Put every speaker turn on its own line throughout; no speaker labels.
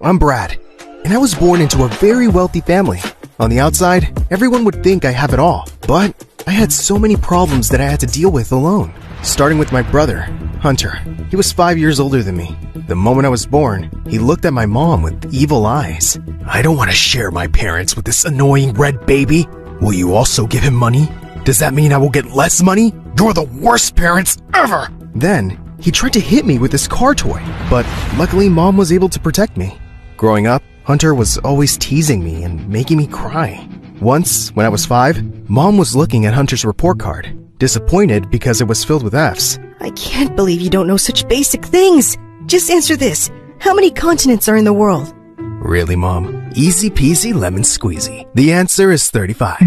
I'm Brad, and I was born into a very wealthy family. On the outside, everyone would think I have it all, but I had so many problems that I had to deal with alone. Starting with my brother, Hunter. He was 5 years older than me. The moment I was born, he looked at my mom with evil eyes. I don't want to share my parents with this annoying red baby. Will you also give him money? Does that mean I will get less money? You're the worst parents ever! Then, he tried to hit me with his car toy, but luckily Mom was able to protect me. Growing up, Hunter was always teasing me and making me cry. Once, when I was 5, Mom was looking at Hunter's report card, disappointed because it was filled with F's.
I can't believe you don't know such basic things. Just answer this. How many continents are in the world?
Really, Mom? Easy peasy lemon squeezy. The answer is 35.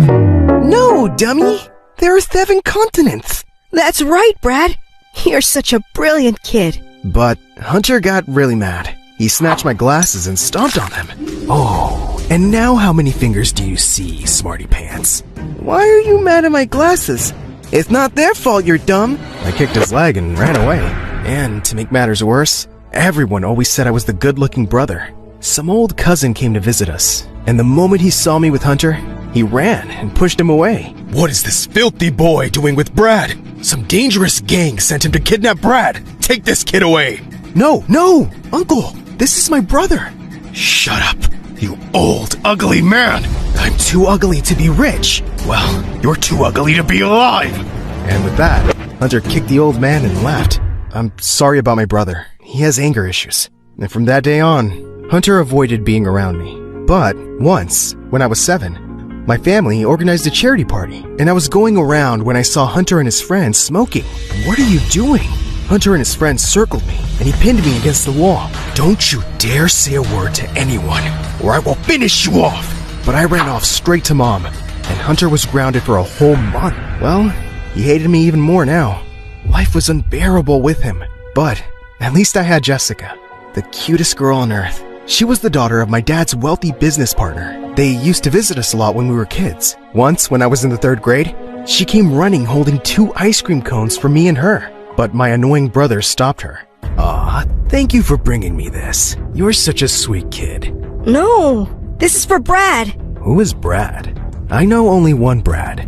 No, dummy! There are 7 continents!
That's right, Brad. You're such a brilliant kid.
But Hunter got really mad. He snatched my glasses and stomped on them. Oh, and now how many fingers do you see, smarty pants? Why are you mad at my glasses? It's not their fault you're dumb. I kicked his leg and ran away. And to make matters worse, everyone always said I was the good-looking brother. Some old cousin came to visit us, and the moment he saw me with Hunter, he ran and pushed him away. What is this filthy boy doing with Brad? Some dangerous gang sent him to kidnap Brad. Take this kid away. No, Uncle, this is my brother. Shut up, you old, ugly man. I'm too ugly to be rich. Well, you're too ugly to be alive. And with that, Hunter kicked the old man and left. I'm sorry about my brother. He has anger issues. And from that day on, Hunter avoided being around me. But once, when I was 7, my family organized a charity party, and I was going around when I saw Hunter and his friends smoking. What are you doing? Hunter and his friends circled me, and he pinned me against the wall. Don't you dare say a word to anyone, or I will finish you off! But I ran off straight to Mom, and Hunter was grounded for a whole month. Well, he hated me even more now. Life was unbearable with him, but at least I had Jessica, the cutest girl on earth. She was the daughter of my dad's wealthy business partner. They used to visit us a lot when we were kids. Once, when I was in the 3rd grade, she came running holding 2 ice cream cones for me and her. But my annoying brother stopped her. Aw, thank you for bringing me this. You're such a sweet kid.
No, this is for Brad.
Who is Brad? I know only one Brad,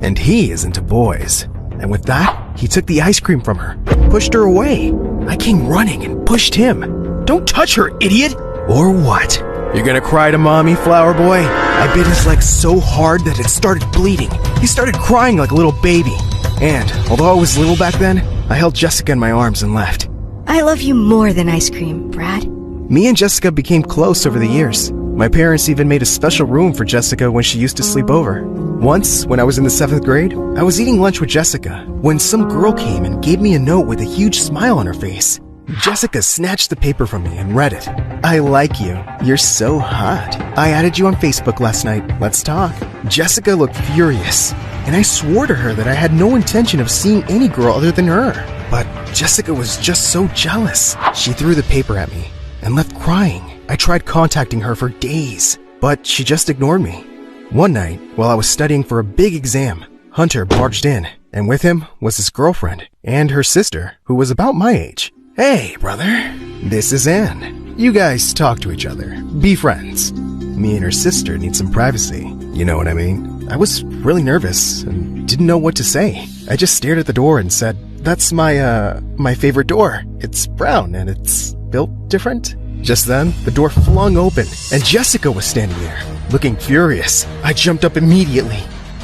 and he is into boys. And with that, he took the ice cream from her, pushed her away. I came running and pushed him. Don't touch her, idiot! Or what? You're gonna cry to mommy, flower boy? I bit his leg so hard that it started bleeding. He started crying like a little baby. And although I was little back then, I held Jessica in my arms and left.
I love you more than ice cream, Brad.
Me and Jessica became close over the years. My parents even made a special room for Jessica when she used to sleep over. Once, when I was in the 7th grade, I was eating lunch with Jessica when some girl came and gave me a note with a huge smile on her face. Jessica snatched the paper from me and read it. I like you. You're so hot. I added you on Facebook last night. Let's talk. Jessica looked furious, and I swore to her that I had no intention of seeing any girl other than her. But Jessica was just so jealous. She threw the paper at me and left crying. I tried contacting her for days, but she just ignored me. One night, while I was studying for a big exam, Hunter barged in, and with him was his girlfriend and her sister, who was about my age. Hey, brother. This is Anne. You guys talk to each other. Be friends. Me and her sister need some privacy. You know what I mean? I was really nervous and didn't know what to say. I just stared at the door and said, "That's my favorite door. It's brown and it's built different." Just then, the door flung open and Jessica was standing there, looking furious. I jumped up immediately.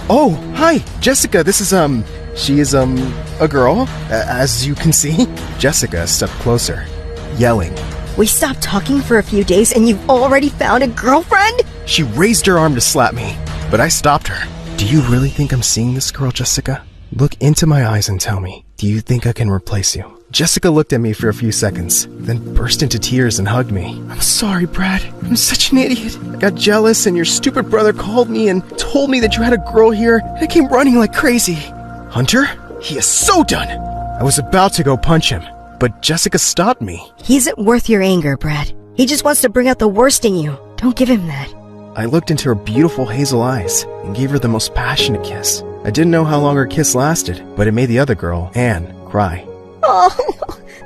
"Oh, hi, Jessica. This is, she is, a girl, as you can see." Jessica stepped closer, yelling.
We stopped talking for a few days and you've already found a girlfriend?
She raised her arm to slap me, but I stopped her. Do you really think I'm seeing this girl, Jessica? Look into my eyes and tell me, do you think I can replace you? Jessica looked at me for a few seconds, then burst into tears and hugged me. I'm sorry, Brad. I'm such an idiot. I got jealous and your stupid brother called me and told me that you had a girl here, and I came running like crazy. Hunter? He is so done. I was about to go punch him, but Jessica stopped me.
He isn't worth your anger, Brad. He just wants to bring out the worst in you. Don't give him that.
I looked into her beautiful hazel eyes and gave her the most passionate kiss. I didn't know how long her kiss lasted, but it made the other girl, Anne, cry.
Oh,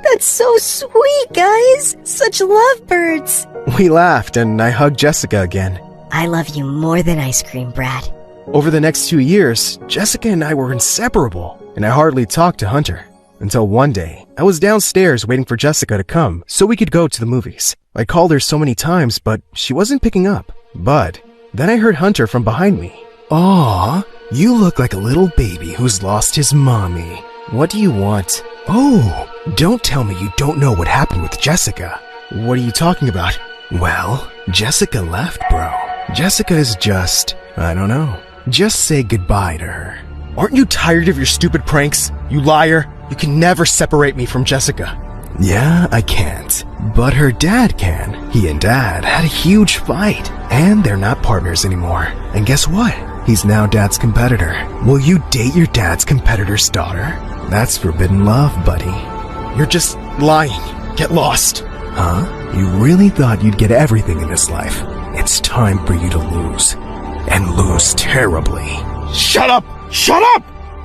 That's so sweet, guys! Such lovebirds!
We laughed and I hugged Jessica again.
I love you more than ice cream, Brad.
Over the next 2 years, Jessica and I were inseparable, and I hardly talked to Hunter. Until one day, I was downstairs waiting for Jessica to come so we could go to the movies. I called her so many times, but she wasn't picking up. But then I heard Hunter from behind me. Aw, you look like a little baby who's lost his mommy. What do you want? Oh, don't tell me you don't know what happened with Jessica. What are you talking about? Well, Jessica left, bro. Jessica is just, I don't know. Just say goodbye to her. Aren't you tired of your stupid pranks? You liar. You can never separate me from Jessica. Yeah, I can't. But her dad can. He and Dad had a huge fight, and they're not partners anymore. And guess what? He's now Dad's competitor. Will you date your dad's competitor's daughter? That's forbidden love, buddy. You're just lying. Get lost. Huh? You really thought you'd get everything in this life? It's time for you to lose. And lose terribly. Shut up! Shut up!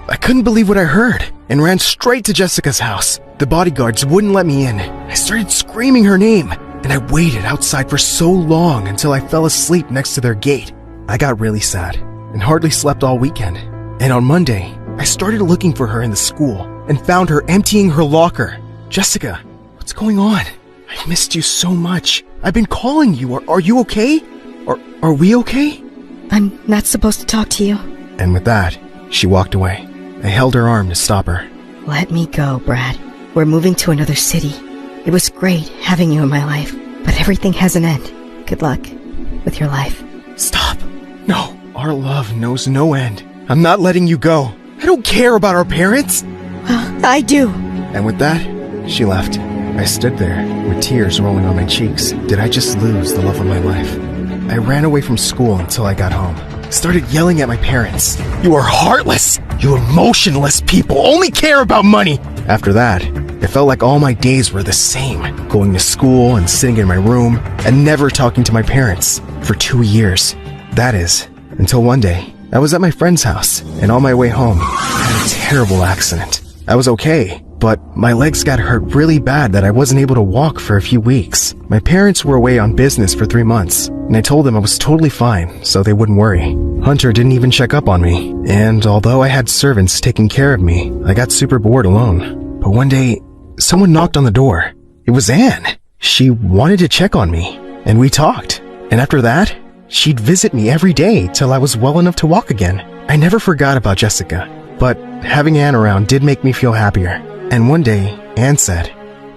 I couldn't believe what I heard and ran straight to Jessica's house. The bodyguards wouldn't let me in. I started screaming her name, and I waited outside for so long until I fell asleep next to their gate. I got really sad and hardly slept all weekend. And on Monday, I started looking for her in the school and found her emptying her locker. Jessica, what's going on? I missed you so much. I've been calling you. Are you okay? Are we okay?
I'm not supposed to talk to you.
And with that, she walked away. I held her arm to stop her.
Let me go, Brad. We're moving to another city. It was great having you in my life, but everything has an end. Good luck with your life.
Stop. No, our love knows no end. I'm not letting you go. I don't care about our parents.
Well, I do.
And with that, she left. I stood there with tears rolling on my cheeks. Did I just lose the love of my life? I ran away from school until I got home. Started yelling at my parents. You are heartless! You emotionless people only care about money! After that, it felt like all my days were the same. Going to school and sitting in my room and never talking to my parents for 2 years. That is, until one day, I was at my friend's house and on my way home, I had a terrible accident. I was okay, but my legs got hurt really bad that I wasn't able to walk for a few weeks. My parents were away on business for 3 months, and I told them I was totally fine, so they wouldn't worry. Hunter didn't even check up on me, and although I had servants taking care of me, I got super bored alone. But one day, someone knocked on the door. It was Anne. She wanted to check on me, and we talked. And after that, she'd visit me every day till I was well enough to walk again. I never forgot about Jessica, but having Anne around did make me feel happier. And one day, Anne said,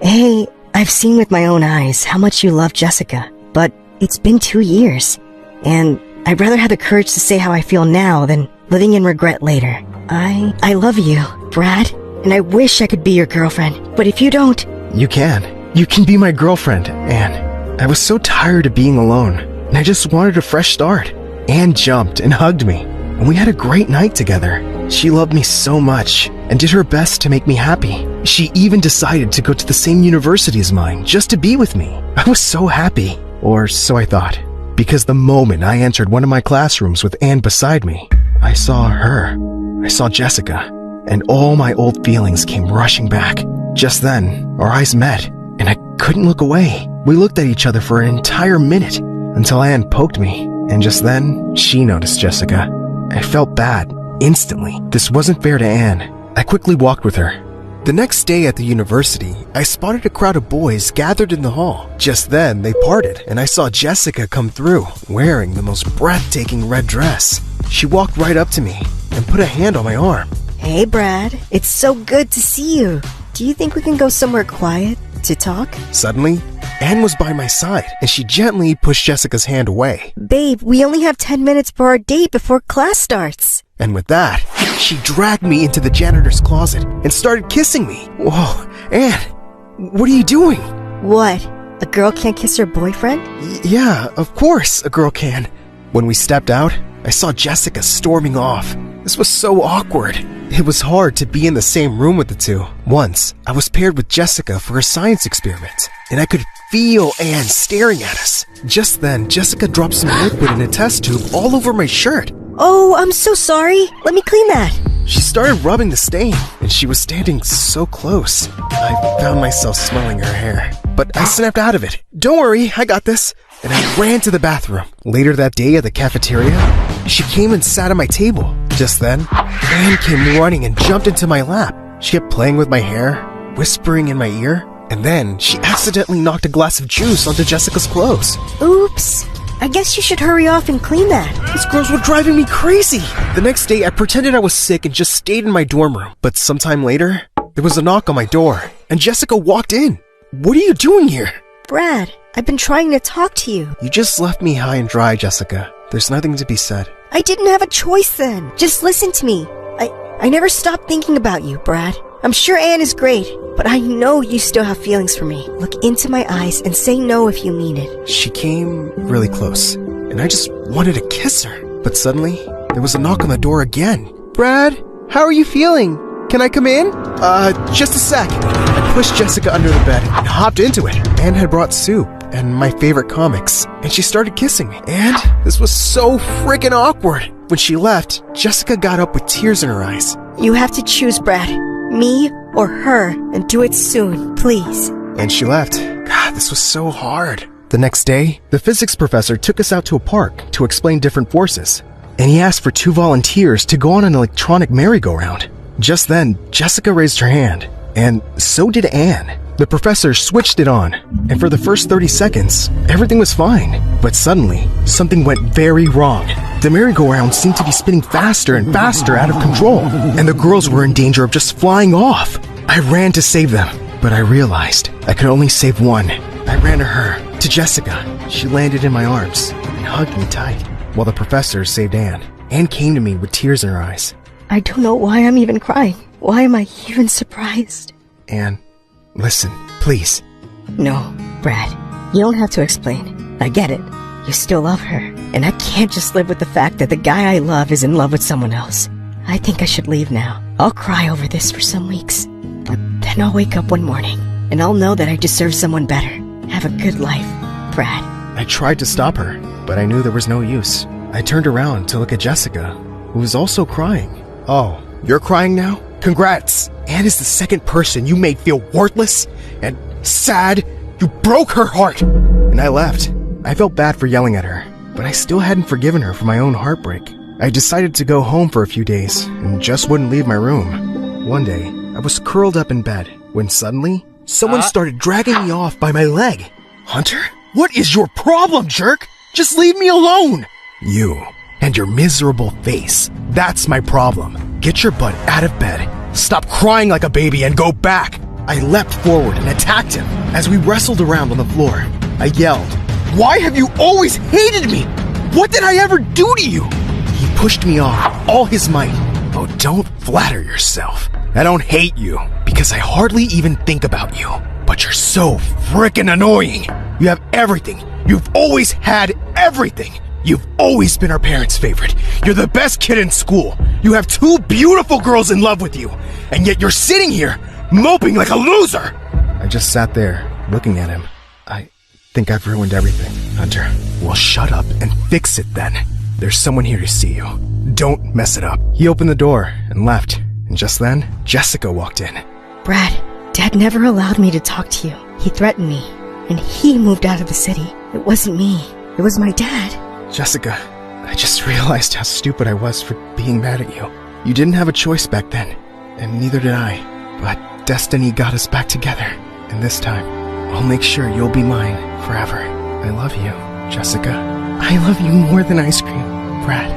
Hey, I've seen with my own eyes how much you love Jessica, but it's been 2 years, and I'd rather have the courage to say how I feel now than living in regret later. I love you, Brad, and I wish I could be your girlfriend, but if you don't...
You can. You can be my girlfriend, Anne. I was so tired of being alone, and I just wanted a fresh start. Anne jumped and hugged me, and we had a great night together. She loved me so much and did her best to make me happy. She even decided to go to the same university as mine just to be with me. I was so happy, or so I thought, because the moment I entered one of my classrooms with Anne beside me, I saw her. I saw Jessica, and all my old feelings came rushing back. Just then, our eyes met, and I couldn't look away. We looked at each other for an entire minute until Anne poked me, and just then, she noticed Jessica. I felt bad. Instantly. This wasn't fair to Anne. I quickly walked with her. The next day at the university, I spotted a crowd of boys gathered in the hall. Just then, they parted, and I saw Jessica come through, wearing the most breathtaking red dress. She walked right up to me and put a hand on my arm.
Hey, Brad. It's so good to see you. Do you think we can go somewhere quiet to talk?
Suddenly, Anne was by my side, and she gently pushed Jessica's hand away.
Babe, we only have 10 minutes for our date before class starts.
And with that, she dragged me into the janitor's closet and started kissing me. Whoa, Anne, what are you doing?
What? A girl can't kiss her boyfriend?
Yeah, of course a girl can. When we stepped out, I saw Jessica storming off. This was so awkward. It was hard to be in the same room with the two. Once, I was paired with Jessica for a science experiment, and I could feel Anne staring at us. Just then, Jessica dropped some liquid in a test tube all over my shirt.
Oh, I'm so sorry. Let me clean that.
She started rubbing the stain, and she was standing so close. I found myself smelling her hair, but I snapped out of it. Don't worry, I got this. And I ran to the bathroom. Later that day at the cafeteria, she came and sat at my table. Just then, Anne came running and jumped into my lap. She kept playing with my hair, whispering in my ear, and then she accidentally knocked a glass of juice onto Jessica's clothes.
Oops. I guess you should hurry off and clean that.
These girls were driving me crazy. The next day, I pretended I was sick and just stayed in my dorm room. But sometime later, there was a knock on my door, and Jessica walked in. What are you doing here?
Brad, I've been trying to talk to you.
You just left me high and dry, Jessica. There's nothing to be said.
I didn't have a choice then. Just listen to me. I never stopped thinking about you, Brad. I'm sure Anne is great, but I know you still have feelings for me. Look into my eyes and say no if you mean it.
She came really close, and I just wanted to kiss her. But suddenly, there was a knock on the door again. Brad, how are you feeling? Can I come in? Just a sec. I pushed Jessica under the bed and hopped into it. Anne had brought soup and my favorite comics, and she started kissing me. And this was so freaking awkward. When she left, Jessica got up with tears in her eyes.
You have to choose, Brad. Me or her, and do it soon, please.
And she left. God, this was so hard. The next day, the physics professor took us out to a park to explain different forces. And he asked for 2 volunteers to go on an electronic merry-go-round. Just then, Jessica raised her hand, and so did Anne. The professor switched it on, and for the first 30 seconds, everything was fine. But suddenly, something went very wrong. The merry-go-round seemed to be spinning faster and faster out of control, and the girls were in danger of just flying off. I ran to save them, but I realized I could only save one. I ran to her, to Jessica. She landed in my arms and hugged me tight, while the professor saved Anne. Anne came to me with tears in her eyes.
I don't know why I'm even crying. Why am I even surprised?
Anne, listen, please.
No, Brad, you don't have to explain. I get it. You still love her, and I can't just live with the fact that the guy I love is in love with someone else. I think I should leave now. I'll cry over this for some weeks, but then I'll wake up one morning, and I'll know that I deserve someone better. Have a good life, Brad.
I tried to stop her, but I knew there was no use. I turned around to look at Jessica, who was also crying. Oh, you're crying now? Congrats! Anne is the second person you made feel worthless and sad. You broke her heart! And I left. I felt bad for yelling at her, but I still hadn't forgiven her for my own heartbreak. I decided to go home for a few days and just wouldn't leave my room. One day, I was curled up in bed when suddenly, someone started dragging me off by my leg. Hunter? What is your problem, jerk? Just leave me alone! You and your miserable face. That's my problem. Get your butt out of bed. Stop crying like a baby and go back. I leapt forward and attacked him. As we wrestled around on the floor, I yelled, "Why have you always hated me? What did I ever do to you?" He pushed me off, all his might. Oh, don't flatter yourself. I don't hate you, because I hardly even think about you. But you're so frickin' annoying. You have everything. You've always had everything. You've always been our parents' favorite. You're the best kid in school. You have 2 beautiful girls in love with you. And yet you're sitting here, moping like a loser. I just sat there, looking at him. I think I've ruined everything, Hunter. Well, shut up and fix it then. There's someone here to see you. Don't mess it up. He opened the door and left. And just then, Jessica walked in.
Brad, Dad never allowed me to talk to you. He threatened me, and he moved out of the city. It wasn't me. It was my dad.
Jessica, I just realized how stupid I was for being mad at you. You didn't have a choice back then, and neither did I. But destiny got us back together, and this time, I'll make sure you'll be mine forever. I love you, Jessica. I love you more than ice cream, Brad.